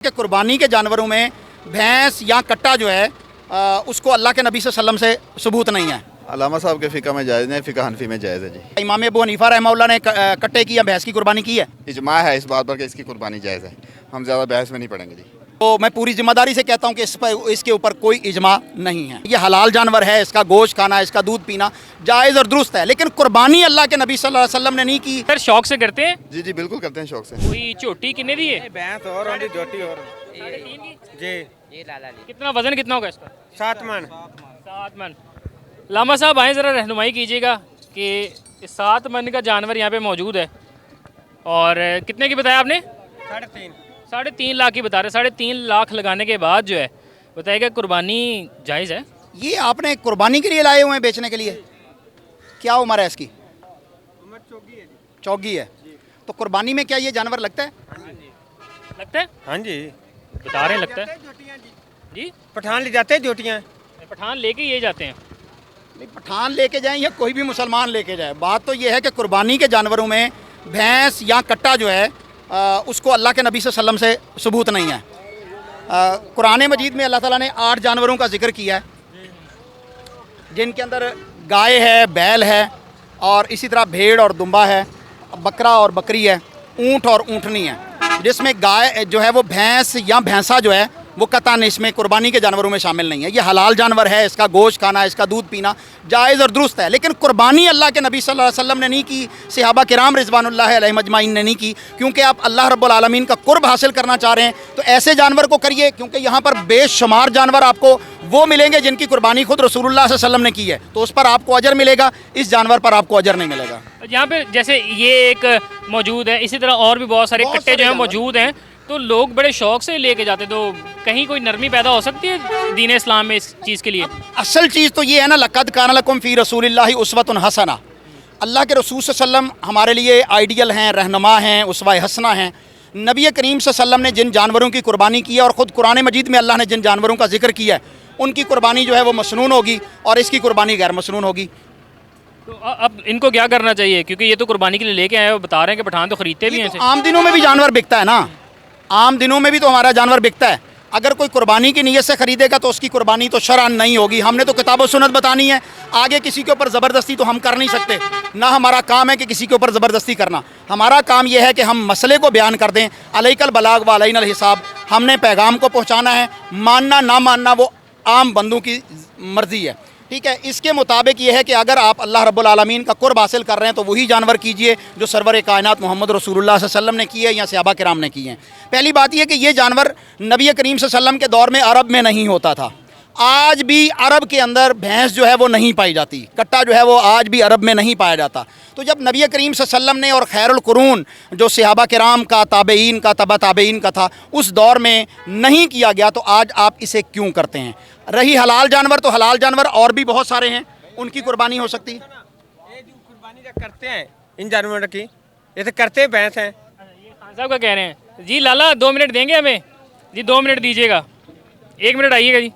कि कुर्बानी के जानवरों में भैंस या कट्टा जो है उसको अल्लाह के नबी सल्लल्लाहु अलैहि वसल्लम से सबूत नहीं है। अल्लामा साहब के फ़िका में जायज़ नहीं, फ़िका हनफी में जायज़ है जी। इमाम अबू हनीफा रहमहुल्लाह ने कट्टे की या भैंस की कुर्बानी की है। इजमा है इस बात पर कि इसकी कुर्बानी जायज़ है। हम ज़्यादा बहस में नहीं पड़ेंगे जी। तो मैं पूरी जिम्मेदारी से कहता हूँ कि इसके ऊपर कोई इजमा नहीं है। ये हलाल जानवर है, इसका गोश्त खाना, इसका दूध पीना जायज़ और दुरुस्त है, लेकिन कुर्बानी अल्लाह के नबी सल्लल्लाहु अलैहि वसल्लम ने नहीं की। सर शौक से करते हैं। जी जी बिल्कुल करते हैं शौक से। कोई झोटी कितने दी है? भैंस और झोटी और जी कितना वजन कितना होगा इसका? 7 मन। 7 मन। लामा साहब आए ज़रा रहनुमाई कीजिएगा कि 7 मन का जानवर यहाँ पे मौजूद है और कितने की बताया आपने? 3.5 लाख की बता रहे। 3.5 लाख लगाने के बाद जो है बताइएगा कुर्बानी जायज़ है? ये आपने कुर्बानी के लिए लाए हुए हैं बेचने के लिए? क्या उम्र है इसकी? चौगी है। तो कुर्बानी में क्या ये जानवर लगता है? लगता है? हाँ जी, बता रहे हैं लगता है जी। पठान ले जाते हैं जोटियाँ। पठान लेके ये जाते हैं। नहीं, पठान लेके जाएं या कोई भी मुसलमान लेके जाए, बात तो ये है कि कुर्बानी के जानवरों में भैंस या कट्टा जो है उसको अल्लाह के नबी सल्लल्लाहु अलैहि वसल्लम से सबूत नहीं है। कुरान मजीद में अल्लाह ताला ने 8 जानवरों का जिक्र किया है, जिनके अंदर गाय है, बैल है और इसी तरह भेड़ और दुम्बा है, बकरा और बकरी है, ऊँट और ऊँटनी है। जिसमें गाय जो है वो भैंस या भैंसा जो है वो कतन इसमें कुर्बानी के जानवरों में शामिल नहीं है। ये हलाल जानवर है, इसका गोश्त खाना, इसका दूध पीना जायज़ और दुरुस्त है, लेकिन कुर्बानी अल्लाह के नबी सल्लल्लाहु अलैहि वसल्लम ने नहीं की, सहाबा किराम रिज़वानुल्लाह अलैहिम अजमाइन ने नहीं की, क्योंकि आप अल्लाह रब्बुल आलमीन का कुर्ब हासिल करना चाह रहे हैं तो ऐसे जानवर को करिए, क्योंकि यहाँ पर बेशुमार जानवर आपको वो मिलेंगे जिनकी कुर्बानी खुद रसूलुल्लाह सल्लल्लाहु अलैहि वसल्लम ने की है, तो उस पर आपको अजर मिलेगा, इस जानवर पर आपको अजर नहीं मिलेगा। यहाँ पे जैसे ये एक मौजूद है, इसी तरह और भी बहुत सारे कट्टे जो हैं मौजूद हैं, तो लोग बड़े शौक से लेके जाते, तो कहीं कोई नरमी पैदा हो सकती है दीन इस्लाम में इस चीज़ के लिए? असल चीज़ तो ये है ना, लक़द कान लकुम फ़ी रसूलिल्लाहि उस्वतुन हसना। अल्लाह के रसूल सल्लल्लाहु अलैहि वसल्लम हमारे लिए आइडियल हैं, रहनुमा हैं, उसवा हसना हैं। नबी करीम सल्लल्लाहु अलैहि वसल्लम ने जिन जानवरों की कुर्बानी की है और ख़ुद कुरान मजीद में अल्लाह ने जिन जानवरों का जिक्र किया है, उनकी कुर्बानी जो है वो मसनून होगी और इसकी कुर्बानी गैर मसनून होगी। तो अब इनको क्या करना चाहिए, क्योंकि ये तो कुर्बानी के लिए लेके आए, वो बता रहे हैं कि पठान तो खरीदते भी हैं। तो आम दिनों में भी जानवर बिकता है ना, आम दिनों में भी तो हमारा जानवर बिकता है। अगर कोई कुर्बानी की नीयत से ख़रीदेगा तो उसकी कुर्बानी तो शरअन नहीं होगी। हमने तो किताब व सुन्नत बतानी है, आगे किसी के ऊपर ज़बरदस्ती तो हम कर नहीं सकते, ना हमारा काम है कि किसी के ऊपर ज़बरदस्ती करना। हमारा काम यह है कि हम मसले को बयान कर दें, अलैकल बलाग व अलैनल हिसाब। हमने पैगाम को पहुँचाना है, मानना ना मानना वो आम बंदों की मर्ज़ी है, ठीक है। इसके मुताबिक ये है कि अगर आप अल्लाह रब्बुल आलमीन का कुर्ब हासिल कर रहे हैं तो वही जानवर कीजिए जो सरवर कायनात मोहम्मद रसूलुल्लाह सल्लल्लाहु अलैहि वसल्लम ने किए या सहाबा किराम ने किए हैं। पहली बात यह कि ये जानवर नबी करीम सल्लल्लाहु अलैहि वसल्लम के दौर में अरब में नहीं होता था। आज भी अरब के अंदर भैंस जो है वो नहीं पाई जाती, कट्टा जो है वो आज भी अरब में नहीं पाया जाता। तो जब नबी करीम सल्लल्लाहु अलैहि वसल्लम ने और खैरुल कुरून जो सहाबा किराम का, ताबईन का, तबा ताबईन का था, उस दौर में नहीं किया गया, तो आज आप इसे क्यों करते हैं? रही हलाल जानवर, तो हलाल जानवर और भी बहुत सारे हैं, उनकी कुर्बानी हो सकती है। ये जो कुर्बानी जो करते हैं इन जानवरों की, ये तो करते हैं भैंस हैं। ये खान साहब का कह रहे हैं जी। लाला 2 मिनट देंगे हमें जी? 2 मिनट दीजिएगा, 1 मिनट आइएगा जी।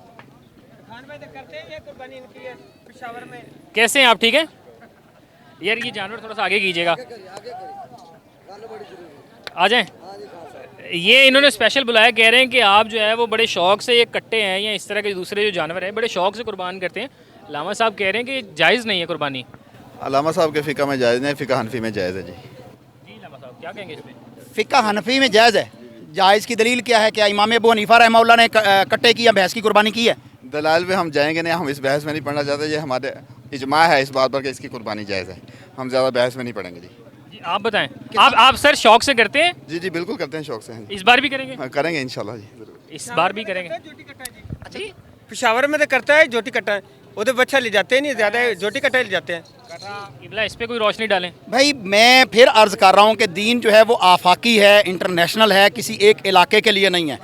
करते हैं ये कुर्बानी इनकी है पेशावर में। कैसे हैं आप? ठीक है यार, ये जानवर थोड़ा सा आगे कीजिएगा, आ जाएं। ये इन्होंने स्पेशल बुलाया, कह रहे हैं कि आप जो है वो बड़े शौक से ये कट्टे हैं या इस तरह के दूसरे जो जानवर हैं बड़े शौक से कुर्बान करते हैं। लामा साहब कह रहे हैं कि जायज़ नहीं है कुर्बानी। अल्लामा साहब के फ़िका में जायज़ नहीं, फ़िका हनफी में जायज़ है जी। जी लामा साहब क्या कहेंगे इसमें? फ़िका हनफी में जायज़ है। जायज़ की दलील क्या है? क्या इमाम अबू हनीफा रहमहुल्लाह ने कट्टे की या भैंस की कुर्बानी की है? दलाल पे हम जाएंगे नहीं, हम इस बहस में नहीं पढ़ना चाहते। ये हमारे इजमा है इस बात पर कि इसकी कुर्बानी जायज़ है। हम ज़्यादा बहस में नहीं पड़ेंगे जी। जी आप बताएं, आप सर शौक से करते हैं? जी जी बिल्कुल करते हैं शौक से। इस बार भी करेंगे? हाँ, करेंगे इंशाल्लाह जी, ज़रूर। इस बार भी करेंगे। अच्छा, पेशावर में तो करता है जोटी कट्टा है, वो तो बच्चा ले जाते हैं नहीं, ज़्यादा जोटी कट्टा ले जाते हैं। इबला इस पर कोई रोशनी डालें। भाई मैं फिर अर्ज़ कर रहा हूँ कि दीन जो है वो आफाकी है, इंटरनेशनल है, किसी एक इलाके के लिए नहीं है।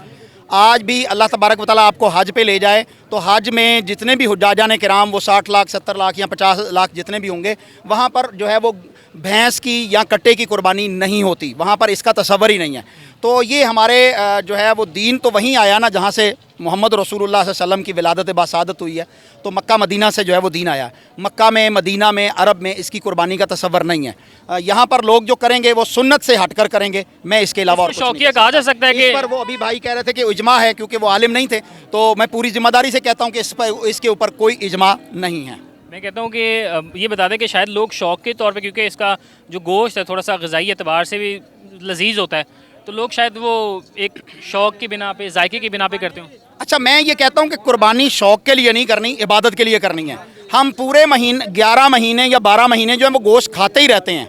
आज भी अल्लाह तबारक व तआला आपको हज पे ले जाए तो हज में जितने भी हुज्जाजान किराम वो 60 लाख 70 लाख या 50 लाख जितने भी होंगे, वहाँ पर जो है वो भैंस की या कट्टे की कुर्बानी नहीं होती, वहाँ पर इसका तसव्वुर ही नहीं है। तो ये हमारे जो है वो दीन तो वहीं आया ना जहाँ से मोहम्मद रसूलुल्लाह सल्लल्लाहु अलैहि वसल्लम की विलादत बासादत हुई है। तो मक्का मदीना से जो है वो दीन आया। मक्का में, मदीना में, अरब में इसकी कुर्बानी का तसव्वुर नहीं है। यहाँ पर लोग जो करेंगे वो सुन्नत से हटकर करेंगे। मैं इसके अलावा और कुछ नहीं शौकिया कह कहा जा सकता है सकता। इस कि पर वो अभी भाई कह रहे थे कि इजमा है, क्योंकि वो आलिम नहीं थे, तो मैं पूरी जिम्मेदारी से कहता हूँ कि इसके ऊपर कोई इजमा नहीं है। मैं कहता हूँ कि ये बता दें कि शायद लोग शौक के तौर पे, क्योंकि इसका जो गोश्त है थोड़ा सा ग़िज़ाई एतबार से भी लजीज होता है, तो लोग शायद वो एक शौक की बिना पे, जायके की बिना पे करते हो। अच्छा, मैं ये कहता हूँ कि कुर्बानी शौक के लिए नहीं करनी, इबादत के लिए करनी है। हम पूरे महीने 11 महीने या 12 महीने जो है वो गोश्त खाते ही रहते हैं।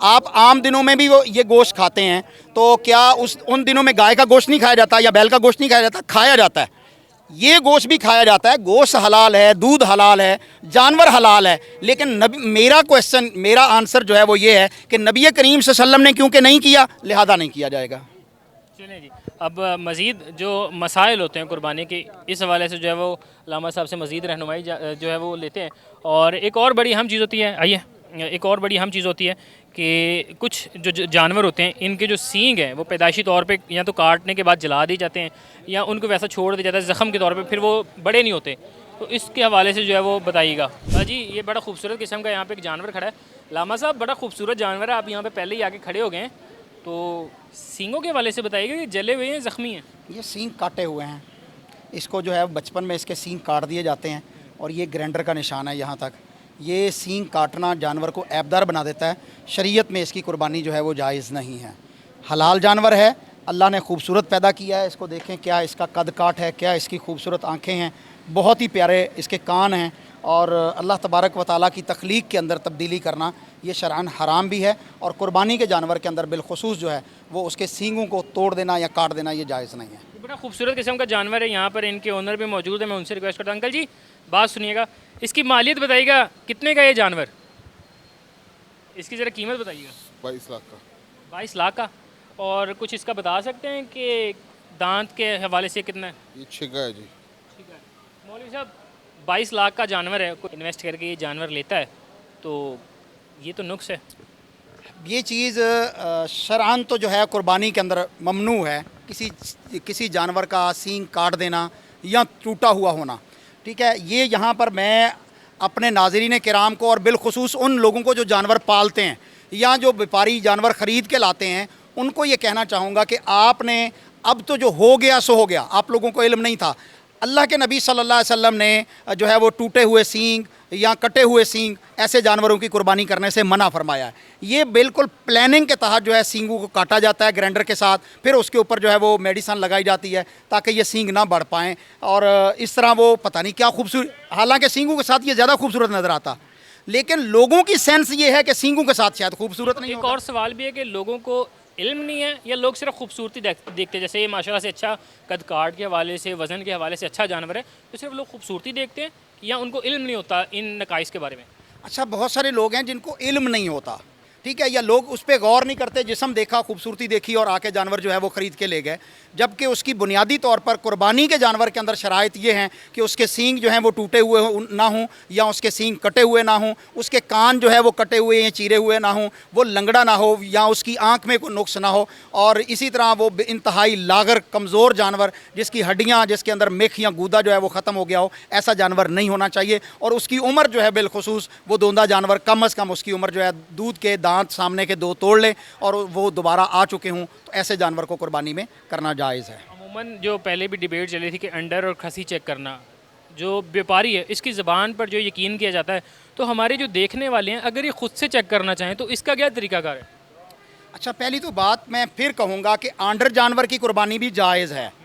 आप आम दिनों में भी वो ये गोश्त खाते हैं, तो क्या उन दिनों में गाय का गोश्त नहीं खाया जाता या बैल का गोश्त नहीं खाया जाता? खाया जाता है। ये गोश्त भी खाया जाता है। गोश्त हलाल है, दूध हलाल है, जानवर हलाल है। लेकिन मेरा आंसर जो है वो ये है कि नबी करीम सल्लल्लाहु अलैहि वसल्लम ने क्योंकि नहीं किया, लिहाजा नहीं किया जाएगा। चलिए जी, अब मज़ीद जो मसाइल होते हैं कुर्बानी के, इस हवाले से जो है वो लामा साहब से मज़ीद रहनुमाई जो है वो लेते हैं। और एक और बड़ी अहम चीज़ होती है, आइए, एक और बड़ी अहम चीज़ होती है कि कुछ जो जानवर होते हैं, इनके जो सींग हैं वो पैदाइशी तौर पे या तो काटने के बाद जला दिए जाते हैं या उनको वैसा छोड़ दिया जाता है ज़ख़म के तौर पे, फिर वो बड़े नहीं होते। तो इसके हवाले से जो है वो बताइएगा। जी, ये बड़ा खूबसूरत किस्म का यहाँ पे एक जानवर खड़ा है। लामा साहब, बड़ा खूबसूरत जानवर है, आप यहाँ पे पहले ही आके खड़े हो गए हैं, तो सींगों के हवाले से बताइएगा कि जले हुए हैं, ज़ख्मी हैं? ये सींग काटे हुए हैं। इसको जो है बचपन में इसके सींग काट दिए जाते हैं और ये ग्राइंडर का निशान है यहाँ तक। ये सींग काटना जानवर को ऐबदार बना देता है। शरीयत में इसकी कुर्बानी जो है वो जायज़ नहीं है। हलाल जानवर है, अल्लाह ने खूबसूरत पैदा किया है। इसको देखें, क्या इसका कद काट है, क्या इसकी खूबसूरत आँखें हैं, बहुत ही प्यारे इसके कान हैं। और अल्लाह तबारक व तआला की तख्लीक के अंदर तब्दीली करना ये शरअन हराम भी है। और कुर्बानी के जानवर के अंदर बिलखुसूस जो है वो उसके सींगों को तोड़ देना या काट देना ये जायज़ नहीं है। बड़ा खूबसूरत किस्म का जानवर है। यहाँ पर इनके ओनर भी मौजूद है, मैं उनसे रिक्वेस्ट करता हूँ, अंकल जी बात सुनिएगा, इसकी मालियत बताइएगा, कितने का ये जानवर, इसकी ज़रा कीमत बताइएगा। 22 लाख का। 22 लाख का। और कुछ इसका बता सकते हैं कि दांत के हवाले से कितना है? ये छिगा है जी। ठीक है मौलवी साहब, 22 लाख का जानवर है, कोई इन्वेस्ट करके ये जानवर लेता है, तो ये तो नुक्स है। ये चीज़ शरअन तो जो है कुर्बानी के अंदर ममनू है, किसी जानवर का सींग काट देना या टूटा हुआ होना। ठीक है, ये यहाँ पर मैं अपने नाज़रीन किराम को और बिलखुसूस उन लोगों को जो जानवर पालते हैं या जो व्यापारी जानवर ख़रीद के लाते हैं, उनको ये कहना चाहूँगा कि आपने अब तो जो हो गया सो हो गया, आप लोगों को इल्म नहीं था। अल्लाह के नबी सल्लल्लाहु अलैहि वसल्लम ने जो है वो टूटे हुए सींग या कटे हुए सींग ऐसे जानवरों की कुर्बानी करने से मना फरमाया है। ये बिल्कुल प्लानिंग के तहत जो है सींगों को काटा जाता है ग्राइंडर के साथ, फिर उसके ऊपर जो है वो मेडिसन लगाई जाती है ताकि ये सींग ना बढ़ पाएँ। और इस तरह वो पता नहीं क्या खूबसूरत, हालांकि सींगों के साथ ये ज़्यादा खूबसूरत नज़र आता, लेकिन लोगों की सेंस ये है कि सींगों के साथ शायद खूबसूरत नहीं एक होगा। और सवाल भी है कि लोगों को इल्म नहीं है या लोग सिर्फ खूबसूरती देखते हैं, जैसे ये माशाल्लाह से अच्छा कद काट के हवाले से, वज़न के हवाले से अच्छा जानवर है, तो सिर्फ लोग खूबसूरती देखते हैं या उनको इल्म नहीं होता इन नकाइस के बारे में? अच्छा, बहुत सारे लोग हैं जिनको इल्म नहीं होता, ठीक है, या लोग उस पर गौर नहीं करते। जिस्म देखा, खूबसूरती देखी और आके जानवर जो है वो ख़रीद के ले गए, जबकि उसकी बुनियादी तौर पर कुर्बानी के जानवर के अंदर शराइत ये हैं कि उसके सींग जो हैं वो टूटे हुए ना हों या उसके सींग कटे हुए ना हों, उसके कान जो है वो कटे हुए या चीरे हुए ना हों, वो लंगड़ा ना हो या उसकी आँख में कोई नुक्स ना हो। और इसी तरह वो इंतहाई लागर कमज़ोर जानवर जिसकी हड्डियाँ, जिसके अंदर मेख या गूदा जो है वो ख़त्म हो गया हो, ऐसा जानवर नहीं होना चाहिए। और उसकी उम्र जो है बिलखुसूस वो दोंदा जानवर कम अज़ कम उसकी उम्र जो है दूध के दांत सामने के 2 तोड़ लें और वो दोबारा आ चुके हों, तो ऐसे जानवर को कुर्बानी में करना जायज़ है। अमूमन जो पहले भी डिबेट चली थी कि अंडर और खसी चेक करना, जो व्यापारी है इसकी ज़बान पर जो यकीन किया जाता है, तो हमारे जो देखने वाले हैं अगर ये ख़ुद से चेक करना चाहें तो इसका क्या तरीकाकार है? अच्छा, पहली तो बात मैं फिर कहूँगा कि आंडर जानवर की कुर्बानी भी जायज़ है।